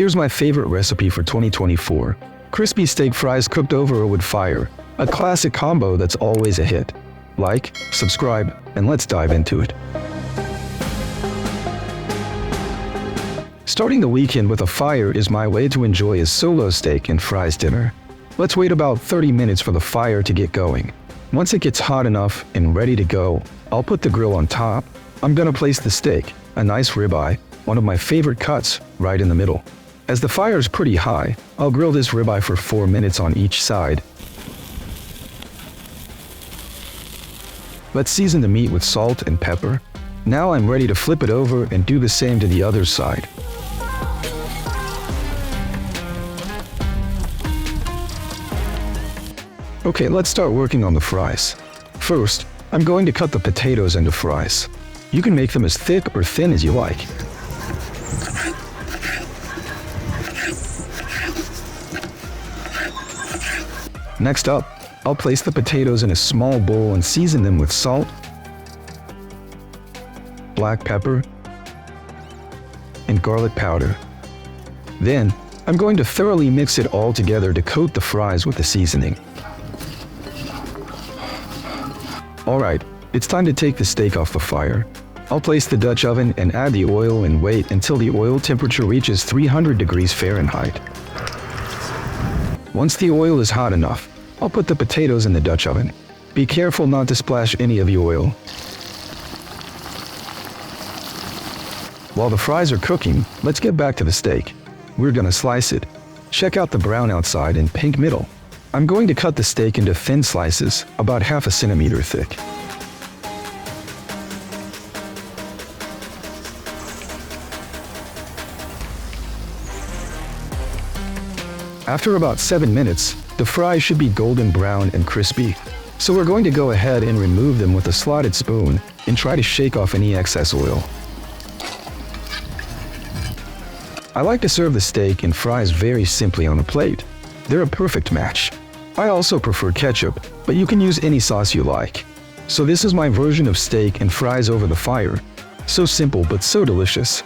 Here's my favorite recipe for 2024. Crispy steak fries cooked over a wood fire. A classic combo that's always a hit. Like, subscribe, and let's dive into it. Starting the weekend with a fire is my way to enjoy a solo steak and fries dinner. Let's wait about 30 minutes for the fire to get going. Once it gets hot enough and ready to go, I'll put the grill on top. I'm gonna place the steak, a nice ribeye, one of my favorite cuts, right in the middle. As the fire is pretty high, I'll grill this ribeye for 4 minutes on each side. Let's season the meat with salt and pepper. Now I'm ready to flip it over and do the same to the other side. Okay, let's start working on the fries. First, I'm going to cut the potatoes into fries. You can make them as thick or thin as you like. Next up, I'll place the potatoes in a small bowl and season them with salt, black pepper, and garlic powder. Then, I'm going to thoroughly mix it all together to coat the fries with the seasoning. Alright, it's time to take the steak off the fire. I'll place the Dutch oven and add the oil and wait until the oil temperature reaches 300 degrees Fahrenheit. Once the oil is hot enough, I'll put the potatoes in the Dutch oven. Be careful not to splash any of the oil. While the fries are cooking, let's get back to the steak. We're gonna slice it. Check out the brown outside and pink middle. I'm going to cut the steak into thin slices, about half a centimeter thick. After about 7 minutes, the fries should be golden brown and crispy. So we're going to go ahead and remove them with a slotted spoon and try to shake off any excess oil. I like to serve the steak and fries very simply on a plate. They're a perfect match. I also prefer ketchup, but you can use any sauce you like. So this is my version of steak and fries over the fire. So simple but so delicious.